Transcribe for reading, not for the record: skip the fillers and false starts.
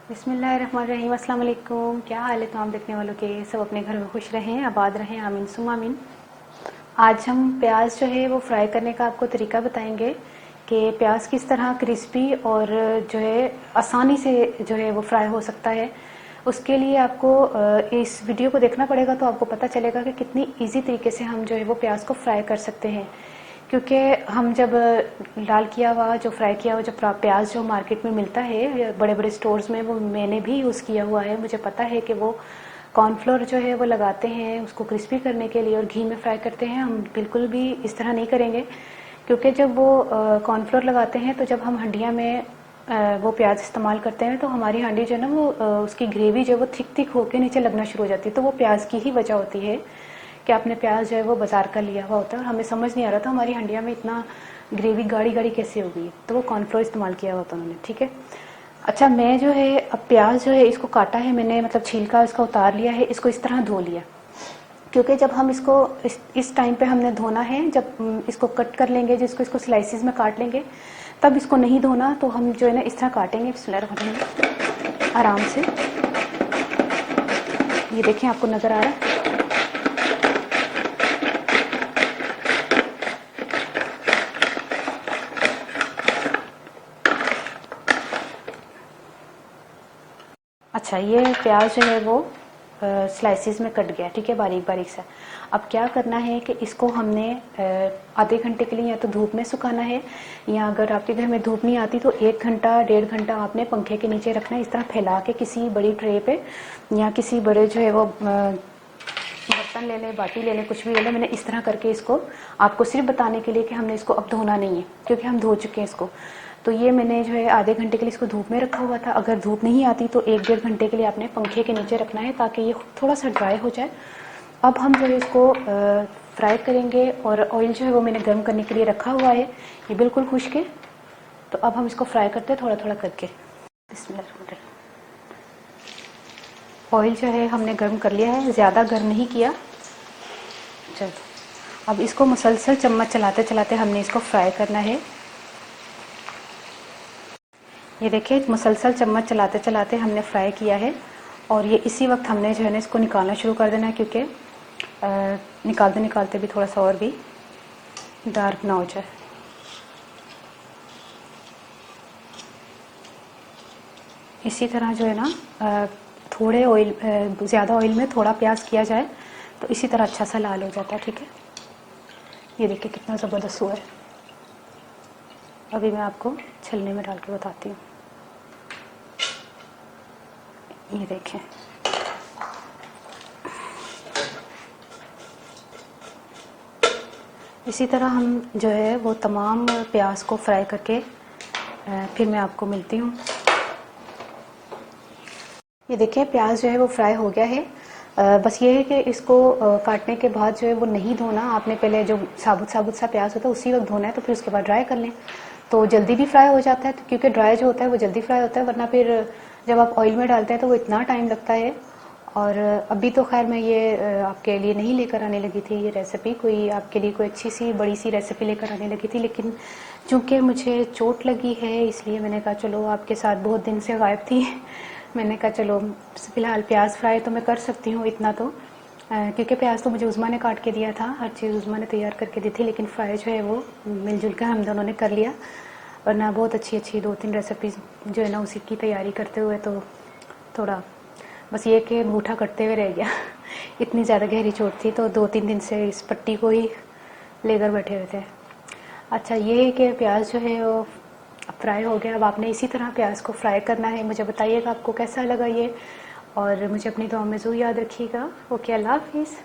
बिस्मिल्लाहिर्रहमानिर्रहीम। अस्सलाम वालेकुम। क्या हाल है तमाम देखने वालों के? सब अपने घर में खुश रहें, आबाद रहें, आमीन सुम्मा आमीन। आज हम प्याज जो है वो फ्राई करने का आपको तरीका बताएंगे कि प्याज किस तरह क्रिस्पी और जो है आसानी से जो है वो फ्राई हो सकता है। उसके लिए आपको इस वीडियो को देखना पड़ेगा, तो आपको पता चलेगा कि कितनी इजी तरीके से हम जो है वो प्याज को फ्राई कर सकते हैं। क्योंकि हम जब लाल किया हुआ जो फ्राई किया हुआ जो प्याज जो मार्केट में मिलता है बड़े बड़े स्टोर्स में, वो मैंने भी यूज़ किया हुआ है। मुझे पता है कि वो कॉर्नफ्लोर जो है वो लगाते हैं उसको क्रिस्पी करने के लिए और घी में फ्राई करते हैं। हम बिल्कुल भी इस तरह नहीं करेंगे, क्योंकि जब वो कॉर्नफ्लोर लगाते हैं तो जब हम हंडिया में वो प्याज इस्तेमाल करते हैं तो हमारी हांडी जो है ना वो उसकी ग्रेवी जो है वो थिक थिक होकर नीचे लगना शुरू हो जाती है। तो वो प्याज की ही वजह होती है कि आपने प्याज जो है वो बाजार का लिया हुआ होता है और हमें समझ नहीं आ रहा था हमारी हंडिया में इतना ग्रेवी गाढ़ी गाढ़ी कैसे हो गई। तो वो कॉर्नफ्लोर इस्तेमाल किया हुआ था उन्होंने, ठीक है। अच्छा, मैं जो है अब प्याज जो है इसको काटा है मैंने, मतलब छिलका इसका उतार लिया है, इसको इस तरह धो लिया। क्योंकि जब हम इसको इस टाइम पे हमने धोना है, जब इसको कट कर लेंगे, जिसको इसको स्लाइसिस में काट लेंगे, तब इसको नहीं धोना। तो हम जो है ना इस तरह काटेंगे बिस्मिल्लाह आराम से। ये देखें, आपको नज़र आ रहा है। अच्छा, ये प्याज जो है वो स्लाइसिस में कट गया, ठीक है, बारीक बारीक सा। अब क्या करना है कि इसको हमने आधे घंटे के लिए या तो धूप में सुखाना है, या अगर आपके घर में धूप नहीं आती तो 1 घंटा 1.5 घंटा आपने पंखे के नीचे रखना है, इस तरह फैला के किसी बड़ी ट्रे पे या किसी बड़े जो है वो बर्तन ले लें, बाटी ले लें, कुछ भी ले लें। मैंने इस तरह करके इसको आपको सिर्फ बताने के लिए कि हमने इसको अब धोना नहीं है, क्योंकि हम धो चुके हैं इसको। तो ये मैंने जो है आधे घंटे के लिए इसको धूप में रखा हुआ था। अगर धूप नहीं आती तो 1-1.5 घंटे के लिए आपने पंखे के नीचे रखना है, ताकि ये थोड़ा सा ड्राई हो जाए। अब हम जो है इसको फ्राई करेंगे, और ऑयल जो है वो मैंने गर्म करने के लिए रखा हुआ है, ये बिल्कुल खुश्क है। तो अब हम इसको फ्राई करते हैं थोड़ा थोड़ा करके। ऑयल जो है हमने गर्म कर लिया है, ज़्यादा गर्म नहीं किया। चलो, अब इसको मुसलसल चम्मच चलाते चलाते हमने इसको फ्राई करना है। ये देखिए, मुसलसल चम्मच चलाते चलाते हमने फ्राई किया है, और ये इसी वक्त हमने जो है ना इसको निकालना शुरू कर देना है, क्योंकि निकालते निकालते भी थोड़ा सा और भी डार्क ना हो जाए। इसी तरह जो है ना थोड़े ऑयल ज़्यादा ऑयल में थोड़ा प्याज किया जाए तो इसी तरह अच्छा सा लाल हो जाता है, ठीक है। ये देखिए कितना ज़बरदस्त हुआ है। अभी मैं आपको छलने में डाल के बताती हूँ। ये देखें, इसी तरह हम जो है वो तमाम प्याज को फ्राई करके फिर मैं आपको मिलती हूँ। ये देखिए, प्याज जो है वो फ्राई हो गया है। बस ये है कि इसको काटने के बाद जो है वो नहीं धोना आपने, पहले जो साबुत साबुत सा प्याज होता है उसी वक्त धोना है, तो फिर उसके बाद ड्राई कर लें तो जल्दी भी फ्राई हो जाता है। तो क्योंकि ड्राई जो होता है वो जल्दी फ्राई होता है, वरना फिर जब आप ऑयल में डालते हैं तो वो इतना टाइम लगता है। और अभी तो खैर मैं ये आपके लिए नहीं लेकर आने लगी थी ये रेसिपी, कोई आपके लिए कोई अच्छी सी बड़ी सी रेसिपी लेकर आने लगी थी, लेकिन चूँकि मुझे चोट लगी है इसलिए मैंने कहा चलो आपके साथ बहुत दिन से गायब थी मैंने कहा चलो फ़िलहाल प्याज फ्राई तो मैं कर सकती हूँ इतना तो, क्योंकि प्याज तो मुझे उज़मा ने काट के दिया था, हर चीज़ उज़मा ने तैयार करके दी थी, लेकिन फ्राई जो है वो मिलजुल कर हम दोनों ने कर लिया। वरना बहुत अच्छी अच्छी 2-3 रेसिपीज़ जो है ना उसी की तैयारी करते हुए तो थोड़ा बस ये कि अंगूठा कटते हुए रह गया इतनी ज़्यादा गहरी चोट थी, तो 2-3 दिन से इस पट्टी को ही लेकर बैठे हुए थे। अच्छा, ये है कि प्याज जो है वो फ्राई हो गया। अब आपने इसी तरह प्याज को फ्राई करना है। मुझे बताइएगा आपको कैसा लगा ये, और मुझे अपनी दुआ में ज़रूर याद रखिएगा। ओके, अल्लाह हाफिज़।